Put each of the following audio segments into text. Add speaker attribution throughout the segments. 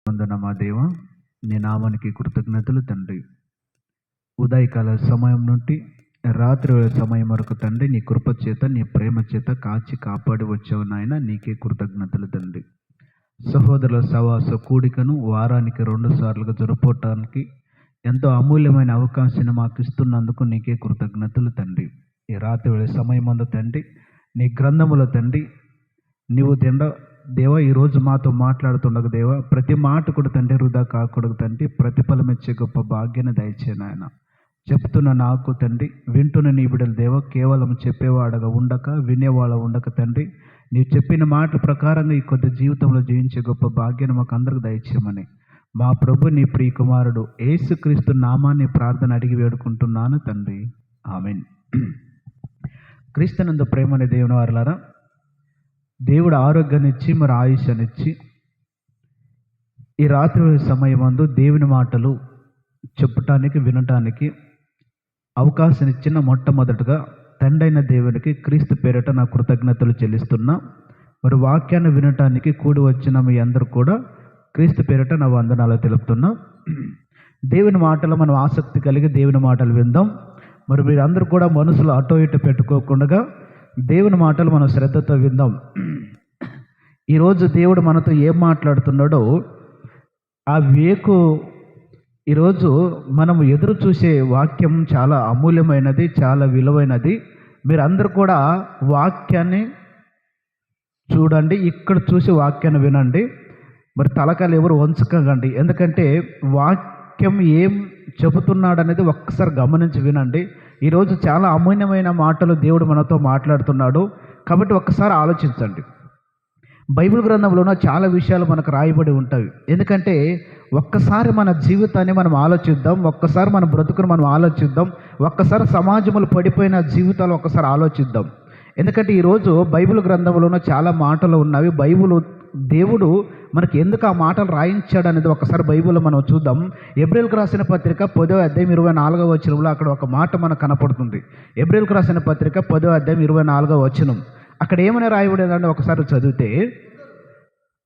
Speaker 1: వందన మా దేవ, నీ నామానికి కృతజ్ఞతలు తండ్రి. ఉదయకాల సమయం నుండి రాత్రి వేళ సమయం వరకు తండ్రి, నీ కృప చేత నీ ప్రేమ చేత కాచి కాపాడి వచ్చావు నాయన. నీకే కృతజ్ఞతలు తండ్రి. సహోదరుల సవాస కూడికను వారానికి 2 సార్లుగా జరుపుకోవటానికి ఎంతో అమూల్యమైన అవకాశాన్ని మాకు ఇస్తున్నందుకు నీకే కృతజ్ఞతలు తండ్రి. ఈ రాత్రి వేళ సమయం అందు తండ్రి, నీ గ్రంథములో తండ్రి నీవు దేవా ఈరోజు మాతో మాట్లాడుతుండగా దేవా, ప్రతి మాట కూడా తండ్రి వృధా కాకూడదు తండ్రి. ప్రతిఫలం ఇచ్చే గొప్ప భాగ్యాన్ని దయచేయను ఆయన. చెప్తున్న నాకు తండ్రి, వింటున్న నీ బిడ్డలు దేవా, కేవలం చెప్పేవాడగా ఉండక వినేవాళ్ళ ఉండక తండ్రి, నీవు చెప్పిన మాట ప్రకారంగా ఈ కొద్ది జీవితంలో జీవించే గొప్ప భాగ్యాన్ని మాకు అందరికి దయచేయమని మా ప్రభు నీ ప్రియ కుమారుడు యేసుక్రీస్తు నామాన్ని ప్రార్థన అడిగి వేడుకుంటున్నాను తండ్రి. ఆమేన్. క్రీస్తునందు ప్రేమని దేవుని వారలారా, దేవుడు ఆరోగ్యాన్నిచ్చి మరి ఆయుష్నిచ్చి ఈ రాత్రి సమయమందు దేవుని మాటలు చెప్పటానికి వినటానికి అవకాశం ఇచ్చిన మొట్టమొదటగా తండ్రైన దేవునికి క్రీస్తు పేరిట నా కృతజ్ఞతలు చెల్లిస్తున్నా. మరి వాక్యాన్ని వినటానికి కూడి వచ్చిన మీ అందరూ కూడా క్రీస్తు పేరిట నా వందనాలు తెలుపుతున్నా. దేవుని మాటలు మనం ఆసక్తి కలిగి దేవుని మాటలు విందాం. మరి మీరందరూ కూడా మనసులో అటో ఇటు పెట్టుకోకుండా దేవుని మాటలు మనం శ్రద్ధతో విందాం. ఈరోజు దేవుడు మనతో ఏం మాట్లాడుతున్నాడో ఆ వేకు ఈరోజు మనం ఎదురు చూసే వాక్యం చాలా అమూల్యమైనది, చాలా విలువైనది. మీరందరూ కూడా వాక్యాన్ని చూడండి, ఇక్కడ చూసి వాక్యాన్ని వినండి. మరి తలకాయలు ఎవరు వంచుకోకండి, ఎందుకంటే వాక్యం ఏం చెబుతున్నాడు అనేది ఒక్కసారి గమనించి వినండి. ఈరోజు చాలా అమూల్యమైన మాటలు దేవుడు మనతో మాట్లాడుతున్నాడు కాబట్టి ఒక్కసారి ఆలోచించండి. బైబిల్ గ్రంథంలోనూ చాలా విషయాలు మనకు రాయబడి ఉంటాయి. ఎందుకంటే ఒక్కసారి మన జీవితాన్ని మనం ఆలోచిద్దాం, ఒక్కసారి మన బ్రతుకును మనం ఆలోచిద్దాం, ఒక్కసారి సమాజంలో పడిపోయిన జీవితాలు ఒక్కసారి ఆలోచిద్దాం. ఎందుకంటే ఈరోజు బైబిల్ గ్రంథంలోనూ చాలా మాటలు ఉన్నవి. దేవుడు మనకి ఎందుకు ఆ మాటలు రాయించాడు అనేది ఒకసారి బైబిల్లో మనం చూద్దాం. ఎబ్రిల్కు రాసిన పత్రిక 10వ అధ్యాయం 24వ వచనంలో అక్కడ ఒక మాట మనకు కనపడుతుంది. ఎబ్రిల్కు రాసిన పత్రిక 10వ అధ్యాయం 24వ వచనం అక్కడ ఏమైనా రాయబడేదంటే ఒకసారి చదివితే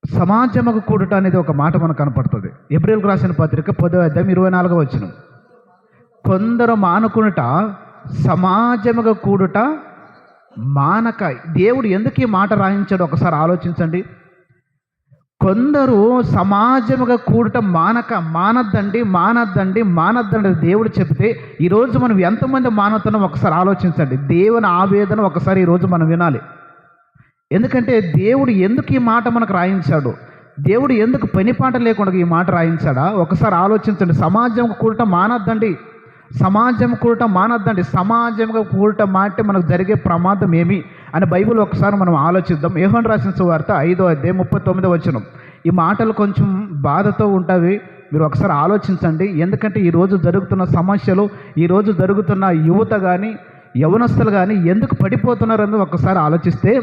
Speaker 1: సమాజముకు కూడుట అనేది ఒక మాట మనకు కనపడుతుంది. ఎబ్రిల్కు రాసిన పత్రిక 10వ అధ్యాయం 24వ వచనం, కొందరు మానుకునుట సమాజముగా కూడుట మానక. దేవుడు ఎందుకు ఈ మాట రాయించాడు ఒకసారి ఆలోచించండి. కొందరు సమాజముగా కూడటం మానద్దండి దేవుడు చెబితే ఈరోజు మనం ఎంతమంది మానవుతున్నాం ఒకసారి ఆలోచించండి. దేవుని ఆవేదన ఒకసారి ఈరోజు మనం వినాలి. ఎందుకంటే దేవుడు ఎందుకు ఈ మాట మనకు రాయించాడు, దేవుడు ఎందుకు పని పాట లేకుండా ఈ మాట రాయించాడా ఒకసారి ఆలోచించండి. సమాజంగా కూడటం మానద్దండి, సమాజంగా కూడటం మాట మనకు జరిగే ప్రమాదం ఏమి అని బైబిల్ ఒకసారి మనం ఆలోచిద్దాం. యోహాను రాసిన సువార్త 5వ అధ్యాయం 39వ వచనం. ఈ మాటలు కొంచెం బాధతో ఉంటాయి, మీరు ఒకసారి ఆలోచించండి. ఎందుకంటే ఈరోజు జరుగుతున్న సమస్యలు, ఈరోజు జరుగుతున్న యువత కానీ యవనస్తులు కానీ ఎందుకు పడిపోతున్నారని ఒకసారి ఆలోచిస్తే,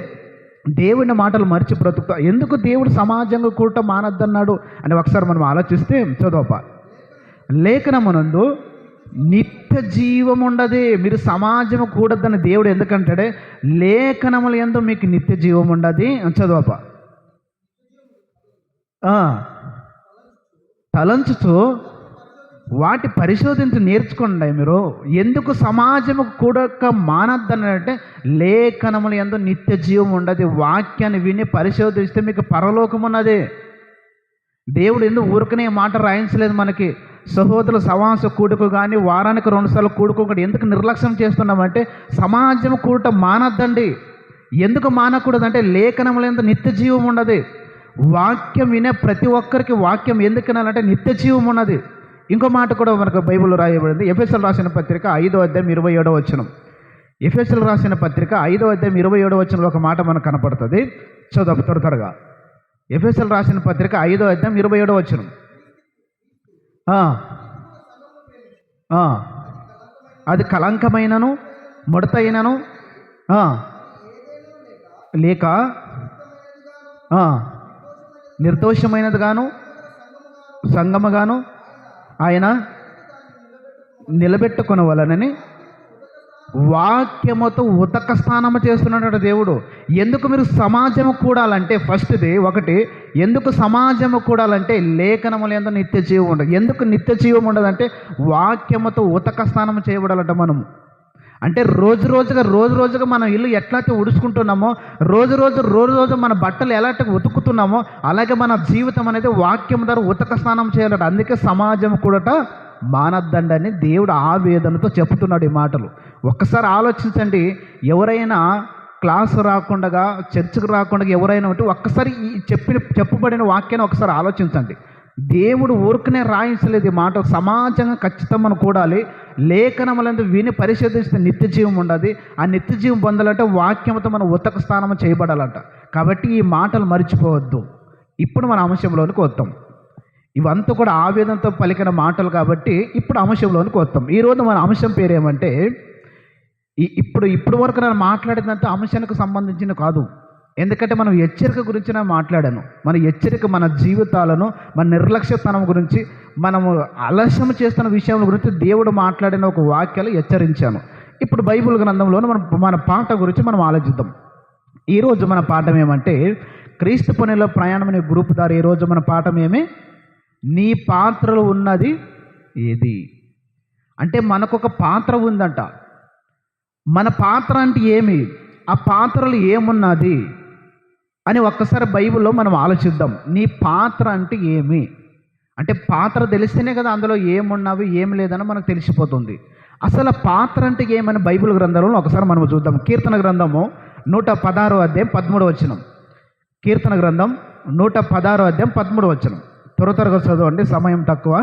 Speaker 1: దేవుని మాటలు మరిచి బ్రతుకుతా ఎందుకు దేవుడు సమాజంగా కూడటం మానద్దన్నాడు అని ఒకసారి మనం ఆలోచిస్తే చదవప లేఖనమునందు నిత్య జీవం ఉండదు. మీరు సమాజము కూడదని దేవుడు ఎందుకంటాడే, లేఖనములు ఎందు మీకు నిత్య జీవం ఉండదు. చదవప తలంచుతూ వాటి పరిశోధించి నేర్చుకోండి. మీరు ఎందుకు సమాజము కూడక మానద్దని అంటే, లేఖనములు ఎందు నిత్య జీవం ఉండదు. వాక్యాన్ని విని పరిశోధిస్తే మీకు పరలోకం ఉన్నది. దేవుడు ఎందుకు ఊరికనే మాట రాయించలేదు మనకి. సహోదరుల సవాస కూడుకు కానీ వారానికి 2 సార్లు కూడుకోకుండా ఎందుకు నిర్లక్ష్యం చేస్తున్నామంటే, సమాజం కూడటం మానద్దండి. ఎందుకు మానకూడదంటే, లేఖనములు ఎందు నిత్య జీవం ఉన్నది. వాక్యం వినే ప్రతి ఒక్కరికి వాక్యం ఎందుకు వినాలంటే నిత్య జీవం ఉన్నది. ఇంకో మాట కూడా మనకు బైబిల్లో రాయబడింది. ఎఫెసీయులకు రాసిన పత్రిక 5వ అధ్యాయం 27వ వచనం. ఎఫెసీయులకు రాసిన పత్రిక 5వ అధ్యాయం 27వ వచనంలో ఒక మాట మనకు కనపడుతుంది. చదువు త్వరగా. ఎఫెసీయులకు రాసిన పత్రిక 5వ అధ్యాయం 27వ వచనం. అది కలంకమైనను ముడతైనను లేక నిర్దోషమైనది గాను సంగమగాను ఆయన నిలబెట్టుకొనవలనని వాక్యముతో ఉతక స్నానము చేస్తున్నాడు దేవుడు. ఎందుకు మీరు సమాజము కూడాలంటే ఫస్ట్ది ఒకటి, ఎందుకు సమాజము కూడాలంటే లేఖనములు ఎందు నిత్య జీవం ఉండదు. ఎందుకు నిత్య జీవం ఉండదంటే వాక్యముతో ఉతక స్నానం చేయబడాలంట మనము. అంటే రోజు రోజుగా మనం ఇల్లు ఎట్లయితే ఉడుచుకుంటున్నామో, రోజు మన బట్టలు ఎలాంటి ఉతుకుతున్నామో, అలాగే మన జీవితం అనేది వాక్యం ద్వారా ఉతక స్నానం చేయాలట. అందుకే సమాజం కూడా మానద్దండని దేవుడు ఆవేదనతో చెప్తున్నాడు ఈ మాటలు. ఒక్కసారి ఆలోచించండి. ఎవరైనా క్లాసు రాకుండా, చర్చకు రాకుండా ఎవరైనా ఉంటే ఒక్కసారి ఈ చెప్పబడిన వాక్యాన్ని ఒకసారి ఆలోచించండి. దేవుడు ఊరికనే రాయించలేదు ఈ మాట. సమాజంగా ఖచ్చితంగా మనం కూడాలి. లేఖనములందు విని పరిశోధిస్తే నిత్య జీవం ఉండదు. ఆ నిత్య జీవం పొందాలంటే వాక్యంతో మనం ఉతక స్నానం చేయబడాలంట. కాబట్టి ఈ మాటలు మర్చిపోవద్దు. ఇప్పుడు మన అంశంలోనికి వస్తాం. ఇవంతా కూడా ఆవేదనతో పలికిన మాటలు కాబట్టి ఇప్పుడు అంశంలోనికి వస్తాం. ఈరోజు మన అంశం పేరు ఏమంటే, ఇప్పుడు వరకు నేను మాట్లాడినంత అంశానికి సంబంధించిన కాదు. ఎందుకంటే మనం హెచ్చరిక గురించి నేను మాట్లాడాను. మన హెచ్చరిక మన జీవితాలను, మన నిర్లక్ష్యతనం గురించి, మనము ఆలస్యం చేస్తున్న విషయం గురించి దేవుడు మాట్లాడిన ఒక వాక్యాలు హెచ్చరించాను. ఇప్పుడు బైబిల్ గ్రంథంలోనే మన పాట గురించి మనం ఆలోచిద్దాం. ఈరోజు మన పాఠం ఏమంటే, క్రీస్తు పనిలో ప్రయాణం అనే గ్రూప్ ద్వారా ఈరోజు మన పాఠం ఏమి, నీ పాత్రలో ఉన్నది ఏది. అంటే మనకొక పాత్ర ఉందంట. మన పాత్ర అంటే ఏమి, ఆ పాత్రలు ఏమున్నది అని ఒక్కసారి బైబిల్లో మనం ఆలోచిద్దాం. నీ పాత్ర అంటే ఏమి అంటే, పాత్ర తెలిస్తేనే కదా అందులో ఏమున్నవి ఏమి లేదని మనకు తెలిసిపోతుంది. అసలు పాత్ర అంటే ఏమని బైబిల్ గ్రంథంలో ఒకసారి మనం చూద్దాం. కీర్తన గ్రంథము 116వ అధ్యాయం 13వ వచనం. కీర్తన గ్రంథం 116వ అధ్యాయం 13వ వచనం. త్వరగా చదవండి, సమయం తక్కువ.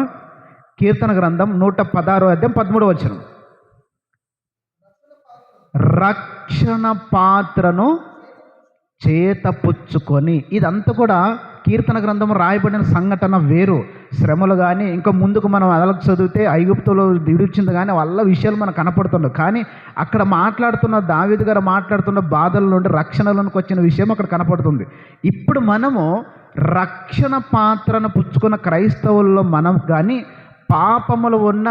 Speaker 1: కీర్తన గ్రంథం 116వ అధ్యాయం 13వ వచనం. రక్షణ పాత్రను చేతపుచ్చుకొని. ఇదంతా కూడా కీర్తన గ్రంథం రాయబడిన సంఘటన వేరు. శ్రమలు కానీ ఇంకా ముందుకు మనం అదలకు చదివితే ఐగుప్తులో విడిచింది కానీ వాళ్ళ విషయాలు మనకు కనపడుతుండవు. కానీ అక్కడ మాట్లాడుతున్న దావీదు గారు మాట్లాడుతున్న బాధల నుండి రక్షణలోనికి వచ్చిన విషయం అక్కడ కనపడుతుంది. ఇప్పుడు మనము రక్షణ పాత్రను పుచ్చుకున్న క్రైస్తవుల్లో మనం కానీ పాపములు ఉన్న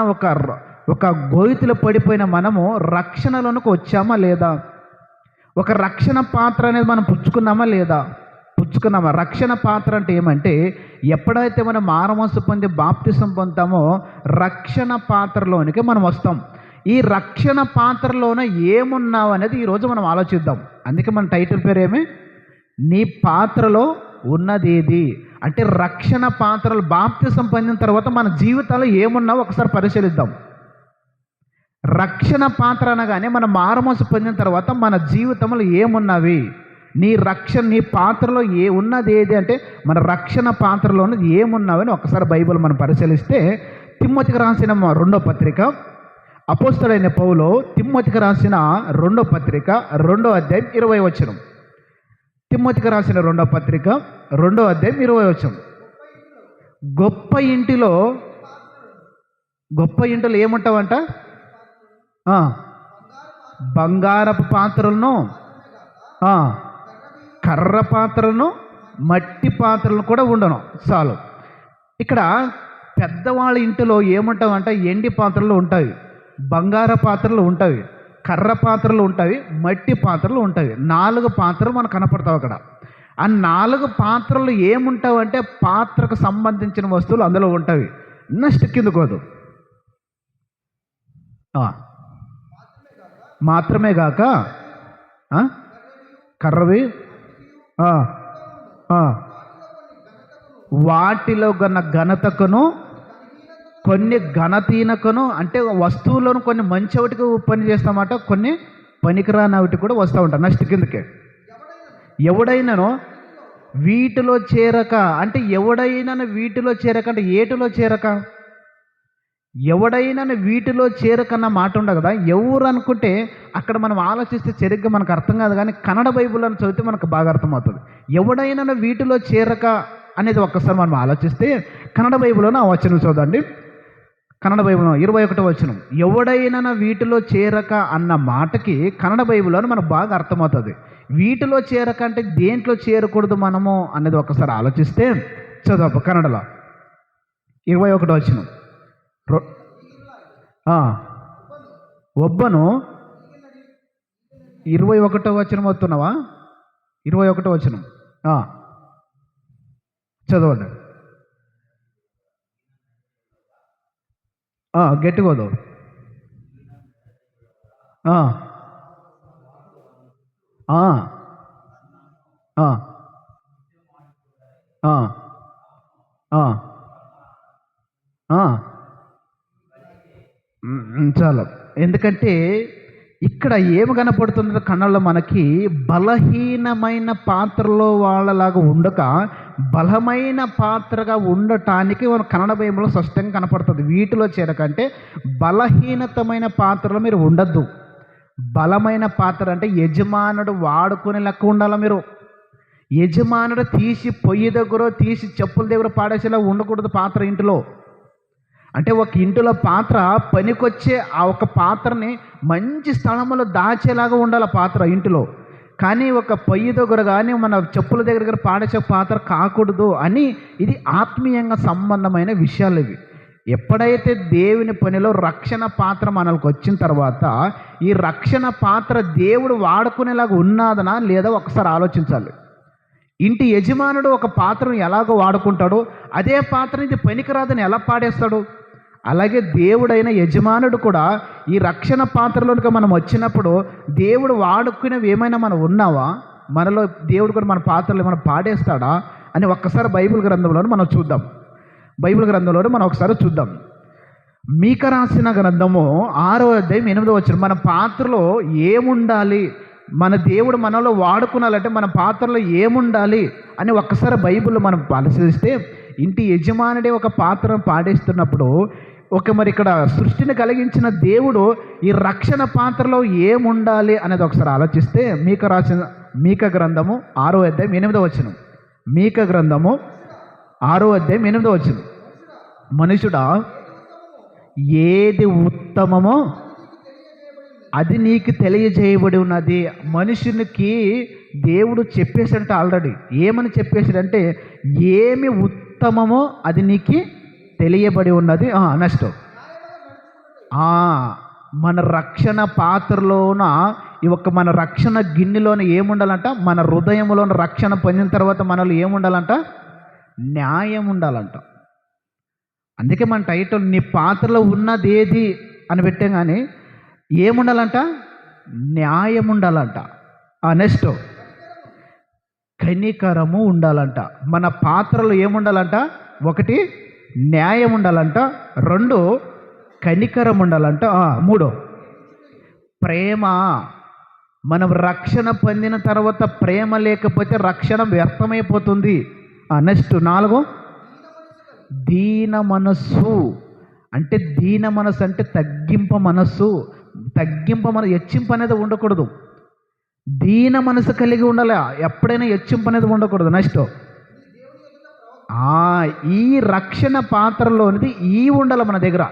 Speaker 1: ఒక గోయితులు పడిపోయిన మనము రక్షణలోనికి వచ్చామా లేదా? ఒక రక్షణ పాత్ర అనేది మనం పుచ్చుకున్నామా లేదా? పుచ్చుకున్నామా? రక్షణ పాత్ర అంటే ఏమంటే, ఎప్పుడైతే మనం మారుమనసు పొంది బాప్తిసం పొందుతామో రక్షణ పాత్రలోనికి మనం వస్తాం. ఈ రక్షణ పాత్రలోనే ఏమున్నావు అనేది ఈరోజు మనం ఆలోచిద్దాం. అందుకే మన టైటిల్ పేరు ఏమి, నీ పాత్రలో ఉన్నదేది. అంటే రక్షణ పాత్రలు బాప్తిసం పొందిన తర్వాత మన జీవితాల్లో ఏమున్నావో ఒకసారి పరిశీలిద్దాం. రక్షణ పాత్ర అనగానే మన మారుమనసు పొందిన తర్వాత మన జీవితంలో ఏమున్నవి, నీ పాత్రలో ఉన్నది ఏది అంటే మన రక్షణ పాత్రలో ఉన్నది ఏమున్నావని ఒకసారి బైబిల్ మనం పరిశీలిస్తే, తిమ్మోతికి రాసిన 2వ పత్రిక, అపోస్తలుడైన పౌలు తిమ్మోతికి రాసిన 2వ పత్రిక 2వ అధ్యాయం 20వ వచనం. తిమ్మోతికి రాసిన 2వ పత్రిక 2వ అధ్యాయం 20వ వచనం. గొప్ప ఇంటిలో ఏముంటావంట? బంగారపు పాత్రలను, కర్ర పాత్రలను, మట్టి పాత్రలను కూడా ఉండను. చాలు. ఇక్కడ పెద్దవాళ్ళ ఇంటిలో ఏముంటావంట? ఎండి పాత్రలు ఉంటాయి, బంగార పాత్రలు ఉంటాయి, కర్ర పాత్రలు ఉంటాయి, మట్టి పాత్రలు ఉంటాయి. 4 పాత్రలు మనకు కనపడతావు అక్కడ. ఆ 4 పాత్రలు ఏముంటావంటే పాత్రకు సంబంధించిన వస్తువులు అందులో ఉంటాయి. నెక్స్ట్ కిందకోదు. మాత్రమే గాక కర్రవి, వాటిలో గన్న ఘనతకును కొన్ని ఘనతీనకును, అంటే వస్తువులను కొన్ని మంచి ఒకటికి పని చేస్తామట, కొన్ని పనికిరాని ఒకటి కూడా వస్తూ ఉంటాయి. నెక్స్ట్ కిందకే. ఎవడైనాను వీటిలో చేరక, అంటే ఎవడైనా వీటిలో చేరక అంటే ఏటిలో చేరక, ఎవడైనా వీటిలో చేరకన్న మాట ఉండదు కదా. ఎవరు అనుకుంటే అక్కడ మనం ఆలోచిస్తే సరిగ్గా మనకు అర్థం కాదు, కానీ కన్నడ బైబిల్ అని చదివితే మనకు బాగా అర్థమవుతుంది. ఎవడైనా వీటిలో చేరక అనేది ఒక్కసారి మనం ఆలోచిస్తే కన్నడ బైబిల్లోనే ఆ వచనం చూడండి. కన్నడ బైబిల్లో 21వ వచనం. ఎవడైనా వీటిలో చేరక అన్న మాటకి కన్నడ బైబిల్లోనే మనకు బాగా అర్థమవుతుంది. వీటిలో చేరక అంటే దేంట్లో చేరకూడదు మనము అనేది ఒకసారి ఆలోచిస్తే చదువు. కన్నడలో 21వ వచనం. ఒబ్బను 21వ వచనం వస్తున్నావా? 21వ వచనం చదవండి. గట్టిగోదు. చాలా. ఎందుకంటే ఇక్కడ ఏమి కనపడుతుందో కళ్ళల్లో మనకి, బలహీనమైన పాత్రలో వాళ్ళలాగా ఉండక బలమైన పాత్రగా ఉండటానికి మన కన్నడ బైబిల్లో స్పష్టంగా కనపడుతుంది. వీటిలో చేరకంటే బలహీనతమైన పాత్రలో మీరు ఉండద్దు. బలమైన పాత్ర అంటే యజమానుడు వాడుకునే లెక్క ఉండాలి. మీరు యజమానుడు తీసి పొయ్యి దగ్గర తీసి చెప్పుల దగ్గర పాడేసేలా ఉండకూడదు పాత్ర ఇంటిలో. అంటే ఒక ఇంటిలో పాత్ర పనికొచ్చే ఆ ఒక పాత్రని మంచి స్థలంలో దాచేలాగా ఉండాలి పాత్ర ఇంటిలో. కానీ ఒక పొయ్యి దగ్గర కానీ మన చెప్పుల దగ్గర పాడేసే పాత్ర కాకూడదు అని. ఇది ఆత్మీయంగా సంబంధమైన విషయాలు ఇవి. ఎప్పుడైతే దేవుని పనిలో రక్షణ పాత్ర మనకు వచ్చిన తర్వాత ఈ రక్షణ పాత్ర దేవుడు వాడుకునేలాగా ఉన్నదనా లేదా ఒకసారి ఆలోచించాలి. ఇంటి యజమానుడు ఒక పాత్రను ఎలాగో వాడుకుంటాడో అదే పాత్ర ఇది పనికిరాదని ఎలా పాడేస్తాడు? అలాగే దేవుడైన యజమానుడు కూడా ఈ రక్షణ పాత్రలోనికి మనం వచ్చినప్పుడు దేవుడు వాడుకునేవి ఏమైనా మనం ఉన్నావా? మనలో దేవుడు కూడా మన పాత్రలు ఏమైనా పాడేస్తాడా అని ఒక్కసారి బైబిల్ గ్రంథంలో మనం చూద్దాం. బైబిల్ గ్రంథంలో మనం ఒకసారి చూద్దాం. మీకా రాసిన గ్రంథము 6వ అధ్యాయం 8వ వచనం. మన పాత్రలో ఏముండాలి, మన దేవుడు మనలో వాడుకునాలంటే మన పాత్రలో ఏముండాలి అని ఒక్కసారి బైబిల్లో మనం పరిశీలిస్తే, ఇంటి యజమానుడే ఒక పాత్రను పాడేస్తున్నప్పుడు మరి ఇక్కడ సృష్టిని కలిగించిన దేవుడు ఈ రక్షణ పాత్రలో ఏముండాలి అనేది ఒకసారి ఆలోచిస్తే, మీకా గ్రంథము 6వ అధ్యాయం 8వ వచనం. మీకా గ్రంథము 6వ అధ్యాయం 8వ వచనం. మనుషుడా, ఏది ఉత్తమమో అది నీకు తెలియజేయబడి ఉన్నది. మనుషునికి దేవుడు చెప్పేసాడంటే ఆల్రెడీ. ఏమని చెప్పేసాడంటే, ఏమి ఉత్తమమో అది నీకు తెలియబడి ఉన్నది. నెక్స్ట్, మన రక్షణ పాత్రలోన మన రక్షణ గిన్నెలోన ఏముండాలంట? మన హృదయంలోన రక్షణ పొందిన తర్వాత మనలో ఏముండాలంట? న్యాయం ఉండాలంట. అందుకే మన టైటిల్ నీ పాత్రలో ఉన్నది ఏది అని పెట్టాం. కానీ ఏముండాలంట? న్యాయం ఉండాలంట. నెక్స్ట్, కనికరము ఉండాలంట. మన పాత్రలో ఏముండాలంట? 1 న్యాయం ఉండాలంట, 2 కనికరం ఉండాలంట, 3 ప్రేమ. మనం రక్షణ పొందిన తర్వాత ప్రేమ లేకపోతే రక్షణ వ్యర్థమైపోతుంది. నెక్స్ట్ 4 దీన మనస్సు. అంటే దీన మనస్సు అంటే తగ్గింపు మనస్సు. హెచ్చింపు అనేది ఉండకూడదు. దీన మనసు కలిగి ఉండాలి. ఎప్పుడైనా హెచ్చింపు అనేది ఉండకూడదు. నెక్స్ట్, ఈ రక్షణ పాత్రలోనిది ఉండాలి మన దగ్గర.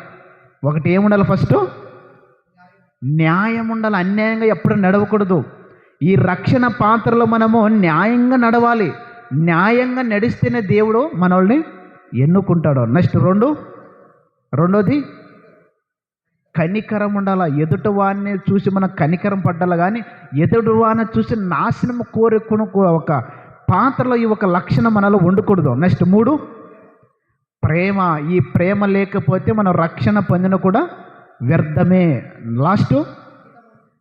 Speaker 1: 1 ఏముండాలి? ఫస్ట్ న్యాయం ఉండాలి. అన్యాయంగా ఎప్పుడు నడవకూడదు. ఈ రక్షణ పాత్రలో మనము న్యాయంగా నడవాలి. న్యాయంగా నడిస్తేనే దేవుడు మనల్ని ఎన్నుకుంటాడు. నెక్స్ట్, రెండోది కనికరం ఉండాలి. ఎదుటివాడిని చూసి మనం కనికరం పడ్డాలి, కానీ ఎదుటివాడిని చూసి నాశనం కోరుకుని ఒక పాత్రలో ఈ ఒక లక్షణం మనలో ఉండకూడదు. నెక్స్ట్ 3 ప్రేమ. ఈ ప్రేమ లేకపోతే మనం రక్షణ పొందిన కూడా వ్యర్థమే. లాస్ట్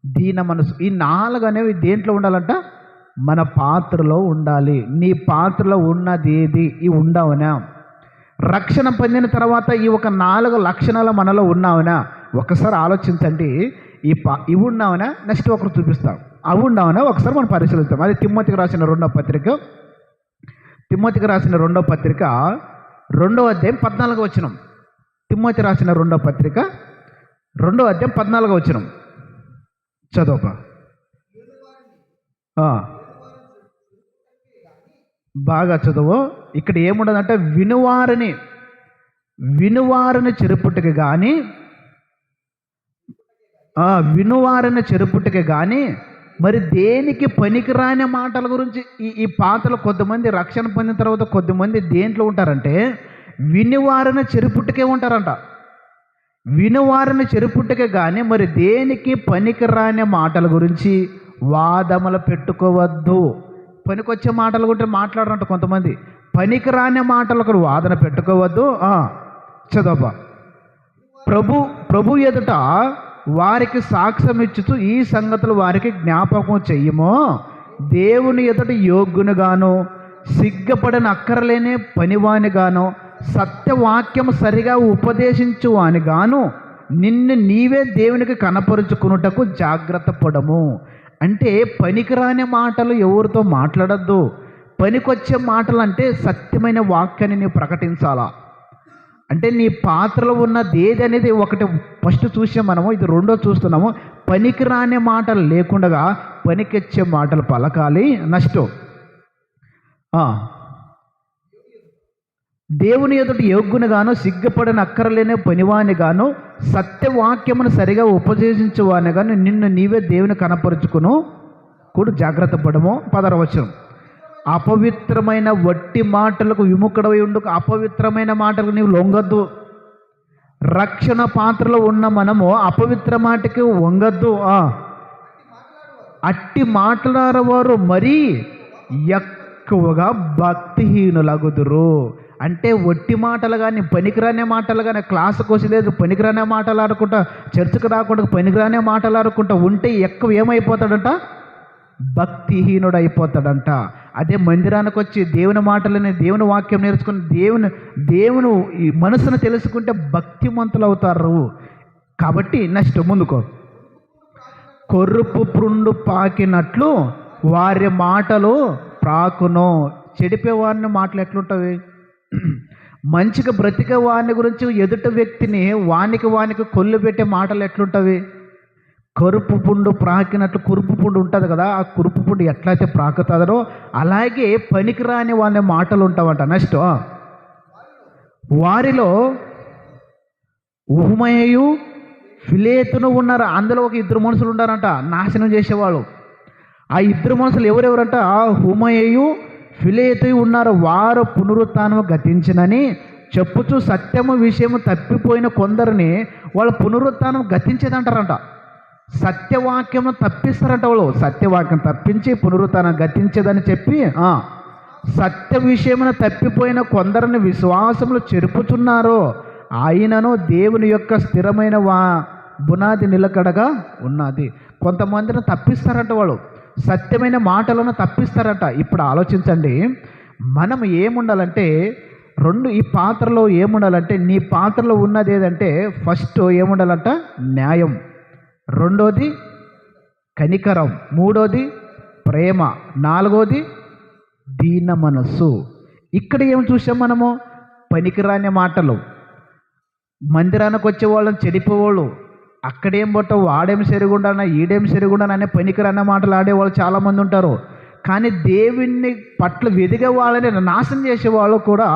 Speaker 1: దీన మనసు. ఈ 4 అనేవి దేంట్లో ఉండాలంట? మన పాత్రలో ఉండాలి. నీ పాత్రలో ఉన్నది ఏది? ఇవి ఉండవునా? రక్షణ పొందిన తర్వాత ఈ ఒక 4 లక్షణాలు మనలో ఉన్నావునా? ఒకసారి ఆలోచించండి. ఇవి ఉన్నావునా? నెక్స్ట్ ఒకరు చూపిస్తాం. అవి ఉన్నావునా? ఒకసారి మనం పరిశీలిస్తాం. అది తిమోతికి రాసిన 2వ పత్రిక. తిమోతికి రాసిన 2వ పత్రిక 2వ అధ్యాయం 14వ వచనం. తిమోతి రాసిన 2వ పత్రిక 2వ అధ్యాయం 14వ వచనం చదవపా. బాగా చదువు. ఇక్కడ ఏముండదంటే, వినువారిని చెరుపుటకి కానీ మరి దేనికి పనికిరాని మాటల గురించి ఈ పాత్రలు కొంతమంది రక్షణ పొందిన తర్వాత కొద్దిమంది దేంట్లో ఉంటారంటే వినివారిని చెరుపుట్టుకే ఉంటారంట. వినువారిని చెరుపుట్టుకే కానీ మరి దేనికి పనికిరాని మాటల గురించి వాదములు పెట్టుకోవద్దు. పనికొచ్చే మాటలు కూడా మాట్లాడరంట కొంతమంది. పనికిరాని మాటలకు వాదన పెట్టుకోవద్దు. చదవబా. ప్రభు ఎదుట వారికి సాక్ష్యం ఇచ్చుతూ ఈ సంగతులు వారికి జ్ఞాపకం చెయ్యమో, దేవుని ఎదుట యోగ్యునిగాను సిగ్గపడిన అక్కరలేని పనివానిగాను సత్యవాక్యం సరిగా ఉపదేశించువానిగాను నిన్ను నీవే దేవునికి కనపరుచుకున్నటకు జాగ్రత్త పడము. అంటే పనికిరాని మాటలు ఎవరితో మాట్లాడద్దు. పనికొచ్చే మాటలు అంటే సత్యమైన వాక్యాన్ని నీవు ప్రకటించాలా. అంటే నీ పాత్రలో ఉన్నది ఏది అనేది ఒకటి ఫస్ట్ చూసాం మనము, ఇది రెండో చూస్తున్నాము. పనికిరాని మాటలు లేకుండా పనికొచ్చే మాటలు పలకాలి. నెక్స్ట్ దేవుని ఎదుట యోగ్యునిగాను సిగ్గుపడిన అక్కరలేని పనివానిగాను సత్యవాక్యమును సరిగా ఉపదేశించువానిగాను నిన్ను నీవే దేవుని కనపరుచుకును కూడా జాగ్రత్త పడము. 16వ వచనం. అపవిత్రమైన వట్టి మాటలకు విముఖుడవై ఉండు. అపవిత్రమైన మాటలకు నీవు లొంగద్దు. రక్షణ పాత్రలో ఉన్న మనము అపవిత్ర మాటకి వంగద్దు. అట్టి మాట్లాడేవారు మరీ ఎక్కువగా భక్తిహీనులగుదురు. అంటే వట్టి మాటలు కానీ పనికిరానే మాటలు కానీ, క్లాసుకు వచ్చేది పనికిరానే మాటలు ఆడుకుంటా, చర్చకు రాకుండా పనికిరానే మాటలు ఆడుకుంటా ఉంటే ఎక్కువ ఏమైపోతాడంట? భక్తిహీనుడు అయిపోతాడంట. అదే మందిరానికి వచ్చి దేవుని మాటలని, దేవుని వాక్యం నేర్చుకుని దేవుని మనసును తెలుసుకుంటే భక్తిమంతులు అవుతారు. కాబట్టి నెక్స్ట్ ముందుకో. కొరుపు పుండు పాకినట్లు వారి మాటలు ప్రాకును. చెడిపే వారిని మాటలు ఎట్లుంటవి? మంచిగా బ్రతికే వారిని గురించి ఎదుటి వ్యక్తిని వానికి కొల్లు పెట్టే మాటలు ఎట్లుంటవి? కరుపు పుండు ప్రాకినట్లు కురుపు పుండు ఉంటుంది కదా, ఆ కురుపు పుండు ఎట్లయితే ప్రాకుతుందో అలాగే పనికిరాని వాళ్ళ మాటలు ఉంటావంట. నెక్స్ట్ వారిలో ఉహమయు ఫిలేతును ఉన్నారు. అందులో ఒక 2 మనుషులు ఉన్నారంట నాశనం చేసేవాళ్ళు. ఆ 2 మనుషులు ఎవరెవరంట? హుమయు ఫిలేతు ఉన్నారు. వారు పునరుత్థానము గతించినని చెప్పుచు సత్యము విషయము తప్పిపోయిన కొందరిని వాళ్ళు పునరుత్థానం గతించేదంటారంట. సత్యవాక్యము తప్పిస్తారంట వాళ్ళు. సత్యవాక్యం తప్పించి పునరుత్థానం గతించేదని చెప్పి సత్య విషయమున తప్పిపోయిన కొందరిని విశ్వాసములు చెరుపుచున్నారు. ఆయనను దేవుని యొక్క స్థిరమైన బునాది నిలకడగా ఉన్నది. కొంతమందిని తప్పిస్తారంట వాళ్ళు, సత్యమైన మాటలను తప్పిస్తారట. ఇప్పుడు ఆలోచించండి, మనం ఏముండాలంటే ఈ పాత్రలో ఏముండాలంటే, నీ పాత్రలో ఉన్నది ఏదంటే ఫస్ట్ ఏముండాలంట? న్యాయం, రెండోది కనికరం, మూడోది ప్రేమ, నాలుగోది దీన మనస్సు. ఇక్కడ ఏం చూసాం మనము? పనికిరాని మాటలు, మందిరానికి వచ్చే వాళ్ళని చెడిపోవాళ్ళు, అక్కడేం పట్టవు, వాడేం సరిగుండానా ఈడేం సరిగుండానా అనే పనికిరాని మాటలు ఆడేవాళ్ళు చాలామంది ఉంటారు. కానీ దేవుని పట్ల వెదిగే వాళ్ళని నాశనం చేసే వాళ్ళు కూడా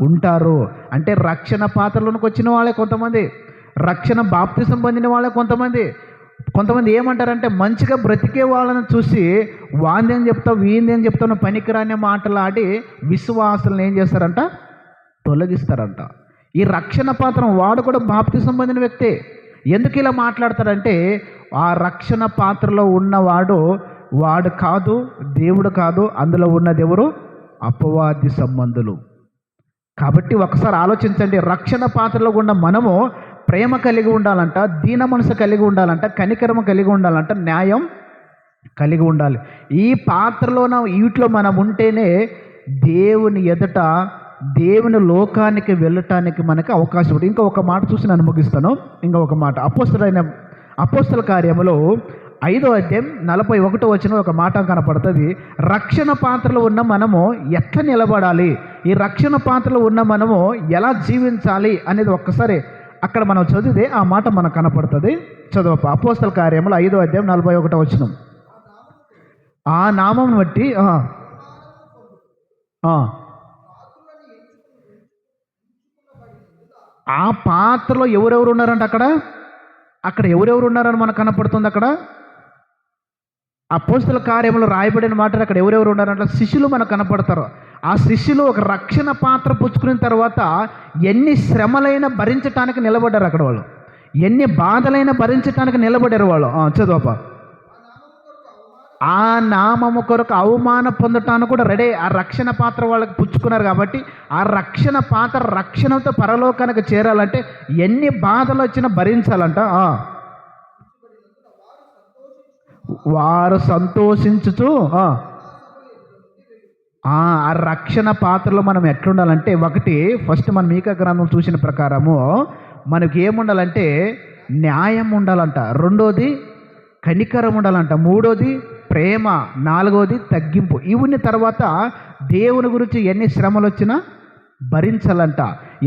Speaker 1: ఉంటారు. అంటే రక్షణ పాత్రలోనికి వచ్చిన వాళ్ళే కొంతమంది, రక్షణ బాప్తిసం పొందిన వాళ్ళే కొంతమంది ఏమంటారంటే మంచిగా బ్రతికే వాళ్ళని చూసి వాందేం చెప్తావు వీందేం చెప్తావు పనికిరాని మాటలు ఆడి విశ్వాసులను ఏం చేస్తారంట? తొలగిస్తారంట. ఈ రక్షణ పాత్ర వాడు కూడా బాప్తిసం పొందిన వ్యక్తే. ఎందుకు ఇలా మాట్లాడతాడంటే ఆ రక్షణ పాత్రలో వాడు కాదు, దేవుడు కాదు, అందులో ఉన్నది ఎవరు? అపవాది సంబంధులు. కాబట్టి ఒకసారి ఆలోచించండి, రక్షణ పాత్రలో ఉన్న మనము ప్రేమ కలిగి ఉండాలంట, దీన మనసు కలిగి ఉండాలంట, కనికరమ కలిగి ఉండాలంట, న్యాయం కలిగి ఉండాలి. ఈ పాత్రలోన వీటిలో మనం ఉంటేనే దేవుని ఎదుట దేవుని లోకానికి వెళ్ళటానికి మనకి అవకాశం ఉంటుంది. ఇంకా ఒక మాట చూసి నేను ముగిస్తాను. ఇంకా ఒక మాట అపోస్తల కార్యములో 5వ అధ్యాయం 41వ వచనం ఒక మాట కనపడుతుంది. రక్షణ పాత్రలో ఉన్న మనము ఎట్లా నిలబడాలి, ఈ రక్షణ పాత్రలో ఉన్న మనము ఎలా జీవించాలి అనేది ఒక్కసారి అక్కడ మనం చదివితే ఆ మాట మనకు కనపడుతుంది. చదువు. అపోస్తల కార్యములు 5వ అధ్యాయం 41వ వచనం. ఆ నామం బట్టి ఆ పాత్రలో ఎవరెవరు ఉన్నారంట? అక్కడ ఎవరెవరు ఉన్నారని మనకు కనపడుతుంది. అక్కడ అపోస్తల కార్యములు రాయబడిన మాట అక్కడ ఎవరెవరు ఉన్నారంట? శిష్యులు మనకు కనపడతారు. ఆ శిష్యులు ఒక రక్షణ పాత్ర పుచ్చుకున్న తర్వాత ఎన్ని శ్రమలైనా భరించటానికి నిలబడ్డారు. అక్కడ వాళ్ళు ఎన్ని బాధలైనా భరించటానికి నిలబడ్డారు వాళ్ళు. చదువుపా. ఆ నామము కొరకు అవమానం పొందటానికి కూడా రెడీ. ఆ రక్షణ పాత్ర వాళ్ళకి పుచ్చుకున్నారు కాబట్టి ఆ రక్షణ పాత్ర రక్షణతో పరలోకానికి చేరాలంటే ఎన్ని బాధలు వచ్చినా భరించాలంట. వారు సంతోషించుతూ ఆ రక్షణ పాత్రలో మనం ఎట్లుండాలంటే, ఒకటి ఫస్ట్ మనం మీకా గ్రంథం చూసిన ప్రకారము మనకి ఏముండాలంటే న్యాయం ఉండాలంట, రెండోది కనికరం ఉండాలంట, మూడోది ప్రేమ, నాలుగోది తగ్గింపు. ఇవన్నీ తర్వాత దేవుని గురించి ఎన్ని శ్రమలు వచ్చినా భరించాలంట,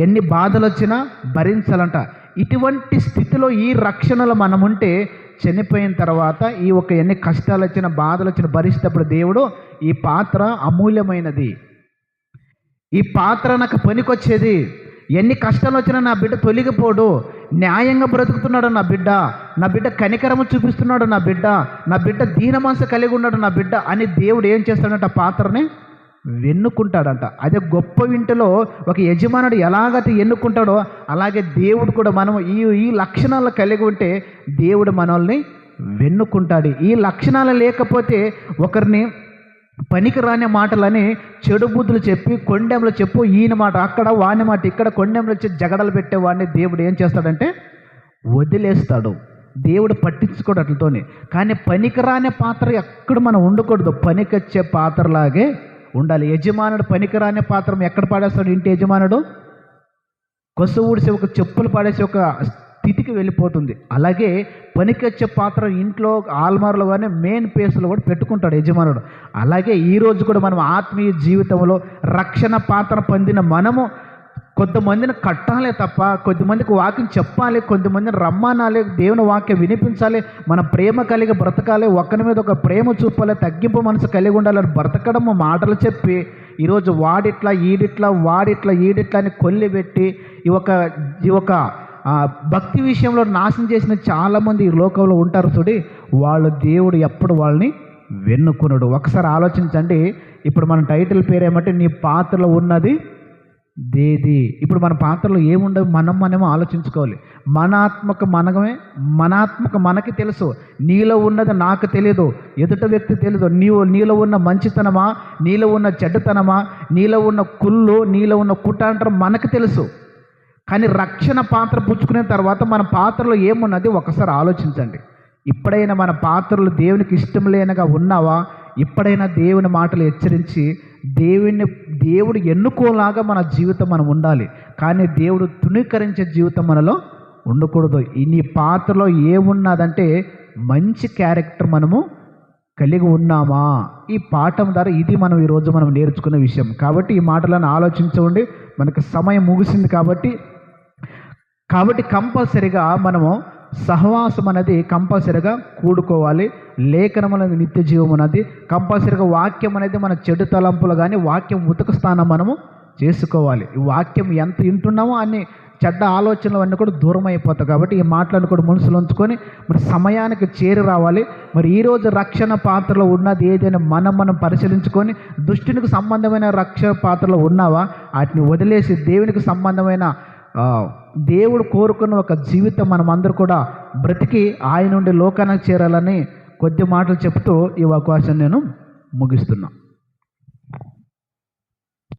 Speaker 1: ఎన్ని బాధలు వచ్చినా భరించాలంట. ఇటువంటి స్థితిలో ఈ రక్షణలో మనం ఉంటే చనిపోయిన తర్వాత ఈ ఎన్ని కష్టాలు వచ్చిన బాధలు వచ్చిన భరిస్తేప్పుడు దేవుడు ఈ పాత్ర అమూల్యమైనది, ఈ పాత్ర నాకు పనికొచ్చేది, ఎన్ని కష్టాలు వచ్చినా నా బిడ్డ తొలగిపోడు, న్యాయంగా బ్రతుకుతున్నాడు నా బిడ్డ కనికరము చూపిస్తున్నాడు నా బిడ్డ దీన మనసు కలిగి ఉన్నాడు నా బిడ్డ అని దేవుడు ఏం చేస్తాడంట, పాత్రని వెన్నుకుంటాడంట. అదే గొప్ప ఇంటిలో ఒక యజమానుడు ఎలాగైతే ఎన్నుకుంటాడో అలాగే దేవుడు కూడా మనం ఈ లక్షణాలు కలిగి ఉంటే దేవుడు మనల్ని వెన్నుకుంటాడు. ఈ లక్షణాలు లేకపోతే ఒకరిని పనికిరాని మాటలని చెడు బుద్ధులు చెప్పి కొండెంలో చెప్పు, ఈయన మాట అక్కడ వాని మాట ఇక్కడ కొండెంలో వచ్చి జగడలు పెట్టేవాడిని దేవుడు ఏం చేస్తాడంటే వదిలేస్తాడు. దేవుడు పట్టించుకోడు అట్లతోనే. కానీ పనికిరాని పాత్ర ఎక్కడ మనం ఉండకూడదు, పనికొచ్చే పాత్రలాగే ఉండాలి. యజమానుడు పనికిరాని పాత్ర ఎక్కడ పాడేస్తాడు, ఇంటి యజమానుడు కొస ఊడిసి ఒక చెప్పులు పాడేసి ఒక స్థితికి వెళ్ళిపోతుంది. అలాగే పనికొచ్చే పాత్ర ఇంట్లో ఆల్మార్లో కానీ మెయిన్ ప్లేస్లో కూడా పెట్టుకుంటాడు యజమానుడు. అలాగే ఈరోజు కూడా మనం ఆత్మీయ జీవితంలో రక్షణ పాత్ర పొందిన మనము కొంతమందిని కట్టాలే తప్ప, కొద్దిమందికి వాక్యం చెప్పాలి, కొంతమందిని రమ్మనాలి, దేవుని వాక్యం వినిపించాలి, మన ప్రేమ కలిగి బ్రతకాలి, ఒకరి మీద ఒక ప్రేమ చూపాలి, తగ్గింపు మనసు కలిగి ఉండాలని బ్రతకడం మాటలు చెప్పి ఈరోజు వాడిట్లా ఈడిట్లా అని కొల్లిపెట్టి ఈ ఒక భక్తి విషయంలో నాశనం చేసిన చాలామంది ఈ లోకంలో ఉంటారు చూడి, వాళ్ళు దేవుడు ఎప్పుడు వాళ్ళని వెన్నుకున్నాడు. ఒకసారి ఆలోచించండి. ఇప్పుడు మన టైటిల్ పేరేమంటే నీ పాత్రలో ఉన్నది దేది. ఇప్పుడు మన పాత్రలో ఏముండవు మనమేమో ఆలోచించుకోవాలి. మన ఆత్మకు మనకి తెలుసు, నీలో ఉన్నది నాకు తెలియదు, ఎదుట వ్యక్తి తెలియదు. నీలో ఉన్న మంచితనమా, నీలో ఉన్న చెడ్డతనమా, నీలో ఉన్న కుళ్ళు, నీలో ఉన్న కుటాంతరం మనకు తెలుసు. కానీ రక్షణ పాత్ర పుచ్చుకునే తర్వాత మన పాత్రలో ఏమున్నది ఒకసారి ఆలోచించండి. ఇప్పుడైనా మన పాత్రలు దేవునికి ఇష్టం లేనగా ఉన్నావా? ఇప్పుడైనా దేవుని మాటలు హెచ్చరించి దేవుడు ఎన్నుకోలాగా మన జీవితం మనం ఉండాలి. కానీ దేవుడు తుణీకరించే జీవితం మనలో ఉండకూడదు. నీ పాత్రలో ఏమున్నదంటే మంచి క్యారెక్టర్ మనము కలిగి ఉన్నామా? ఈ పాఠం ద్వారా ఇది మనం ఈరోజు మనం నేర్చుకునే విషయం. కాబట్టి ఈ మాటలను ఆలోచించండి. మనకు సమయం ముగిసింది కాబట్టి కంపల్సరిగా మనము సహవాసం అనేది కంపల్సరిగా కూడుకోవాలి. లేఖనం అనేది నిత్య జీవం అనేది కంపల్సరిగా, వాక్యం అనేది మన చెడు తలంపులు కానీ వాక్యం ఉతక స్థానం మనము చేసుకోవాలి. ఈ వాక్యం ఎంత వింటున్నామో అన్ని చెడ్డ ఆలోచనలు అన్నీ కూడా దూరం అయిపోతాయి. కాబట్టి ఈ మాటలను కూడా మనసులో ఉంచుకొని మరి సమయానికి చేరి రావాలి. మరి ఈరోజు రక్షణ పాత్రలో ఉన్నది ఏదైనా మనం పరిశీలించుకొని, దుష్టునికి సంబంధమైన రక్షణ పాత్రలో ఉన్నావా వాటిని వదిలేసి దేవునికి సంబంధమైన దేవుడు కోరుకున్న ఒక జీవితం మనం అందరూ కూడా బ్రతికి ఆయన నుండి లోకానికి చేరాలని కొద్ది మాటలు చెప్తూ ఈ అవకాశం నేను ముగిస్తున్నాను.